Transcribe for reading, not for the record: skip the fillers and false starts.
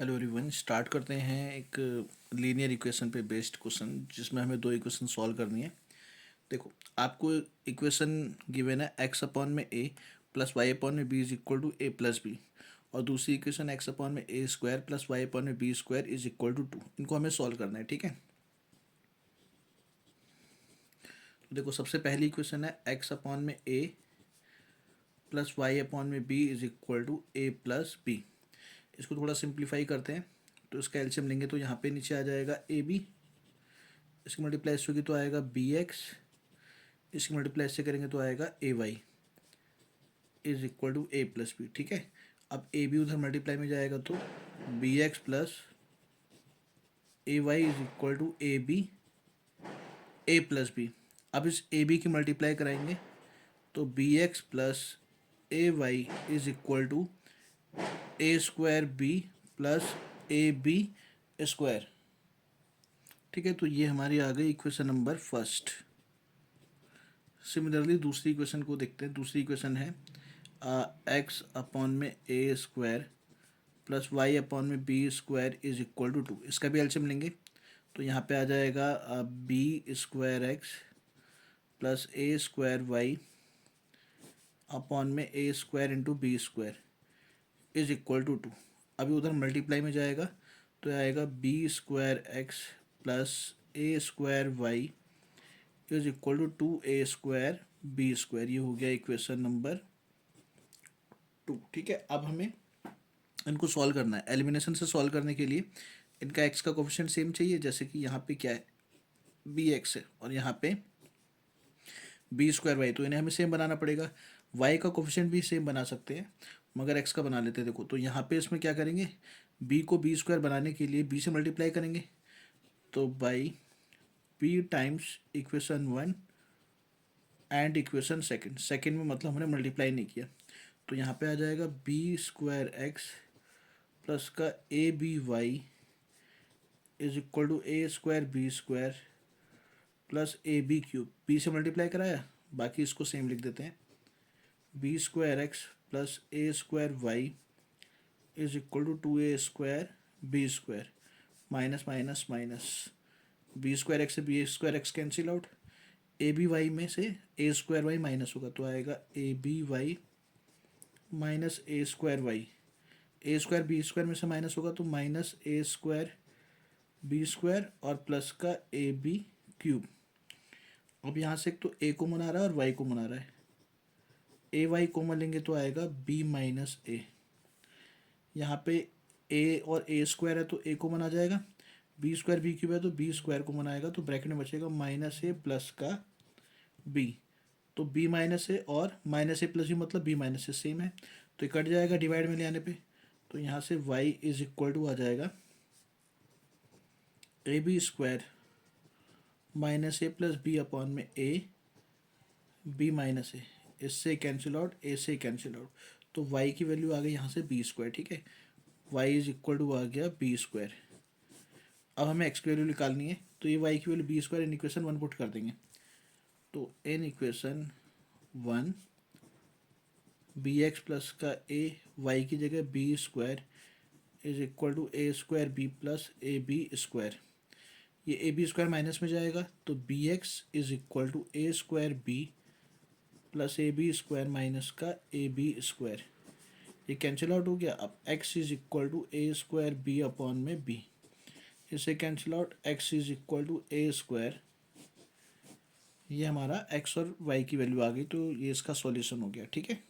Hello everyone, start करते हैं एक लीनियर इक्वेशन पे बेस्ड क्वेश्चन जिसमें हमें दो इक्वेशन सॉल्व करनी है। देखो, आपको इक्वेशन गिवन है एक्स अपॉन में ए प्लस वाई अपॉन में B is equal to A plus B, और दूसरी इक्वेशन एक्स अपॉन में ए स्क्वायर प्लस वाई अपॉन में B square is equal to 2। इनको हमें सॉल्व करना है, ठीक है। तो देखो, सबसे पहली इक्वेशन है एक्स अपॉन में ए प्लस वाई अपॉन में B is equal to A plus B. इसको थोड़ा सिंप्लीफाई करते हैं, तो इसका एलसीएम लेंगे तो यहाँ पे नीचे आ जाएगा ए बी, इसकी मल्टीप्लाई से होगी तो आएगा बी एक्स, इसकी मल्टीप्लाई से करेंगे तो आएगा A Y is equal to A plus B, ठीक है। अब ए बी उधर मल्टीप्लाई में जाएगा तो b x plus a Y is equal to a b a plus b. अब इस ए बी की मल्टीप्लाई कराएंगे तो b x plus a Y is equal to A square b plus A b square, ठीक है। तो ये हमारी आ गई इक्वेशन नंबर फर्स्ट। सिमिलरली दूसरी इक्वेशन को देखते हैं। दूसरी इक्वेशन है एक्स अपॉन में ए स्क्वायर प्लस वाई अपॉन में B square is equal to 2। इसका भी एलसीएम लेंगे तो यहाँ पे आ जाएगा B square X plus A square Y upon में ए square into B square is equal to 2। अभी उधर मल्टीप्लाई में जाएगा तो आएगा B square X plus A square Y is equal to 2a square B square. ये हो गया इक्वेशन नंबर 2, ठीक है। अब हमें इनको सॉल्व करना है। एलिमिनेशन से सॉल्व करने के लिए इनका x का कोफिशिएंट सेम चाहिए, जैसे कि यहाँ पे क्या है बी एक्स है और यहाँ पे बी स्क्वायर वाई, तो इन्हें हमें सेम बनाना पड़ेगा। y का कोफिशिएंट भी सेम बना सकते हैं मगर x का बना लेते हैं। देखो, तो यहाँ पे इसमें क्या करेंगे, b को बी स्क्वायर बनाने के लिए b से मल्टीप्लाई करेंगे तो by b times equation 1 and equation second में मतलब हमने मल्टीप्लाई नहीं किया, तो यहाँ पे आ जाएगा बी स्क्वायर एक्स प्लस का ए B Y is equal to A square B square plus A B cube. B से मल्टीप्लाई कराया, बाकी इसको सेम लिख देते हैं। B square X plus A square Y is equal to 2a square B square minus minus minus, B square X से B square X cancel out, A B Y में से ए स्क्वायर वाई माइनस होगा तो आएगा A B Y minus A square Y. A square B square में से minus होगा तो माइनस ए स्क्वायर बी स्क्वायर और प्लस का ए बी क्यूब। अब यहाँ से एक तो ए कॉमन आ रहा है और वाई कॉमन आ रहा है, ए वाई कॉमन लेंगे तो आएगा बी माइनस ए। यहाँ पे ए और ए स्क्वायर है तो ए कॉमन आ जाएगा, बी स्क्वायर बी क्यूब है तो बी स्क्वायर कॉमन आएगा, तो ब्रैकेट में बचेगा माइनस ए प्लस का बी। तो बी माइनस ए और माइनस ए प्लस बी मतलब बी माइनस ए सेम है, तो ये कट जाएगा डिवाइड में ले आने पे। तो यहाँ से y इज इक्वल टू आ जाएगा a b square minus a plus b upon में ए बी माइनस ए, इससे कैंसिल आउट ए से कैंसिल आउट, तो y की वैल्यू आ गई यहाँ से बी स्क्वायर, ठीक है। y इज इक्वल टू आ गया बी स्क्वायर। अब हमें x की वैल्यू निकालनी है तो ये y की value b square in equation 1 put कर देंगे, तो in equation 1 b x plus का ए वाई की जगह b square is equal to A square b plus A b square. ये ए बी स्क्वायर माइनस में जाएगा तो b x is equal to A square b plus A b square minus का ए b square. ये cancel out हो गया। अब x is equal to A square b upon में बी, इससे cancel out x is equal to A square. ये हमारा x और वाई की वैल्यू आ गई, तो ये इसका सॉल्यूशन हो गया, ठीक है।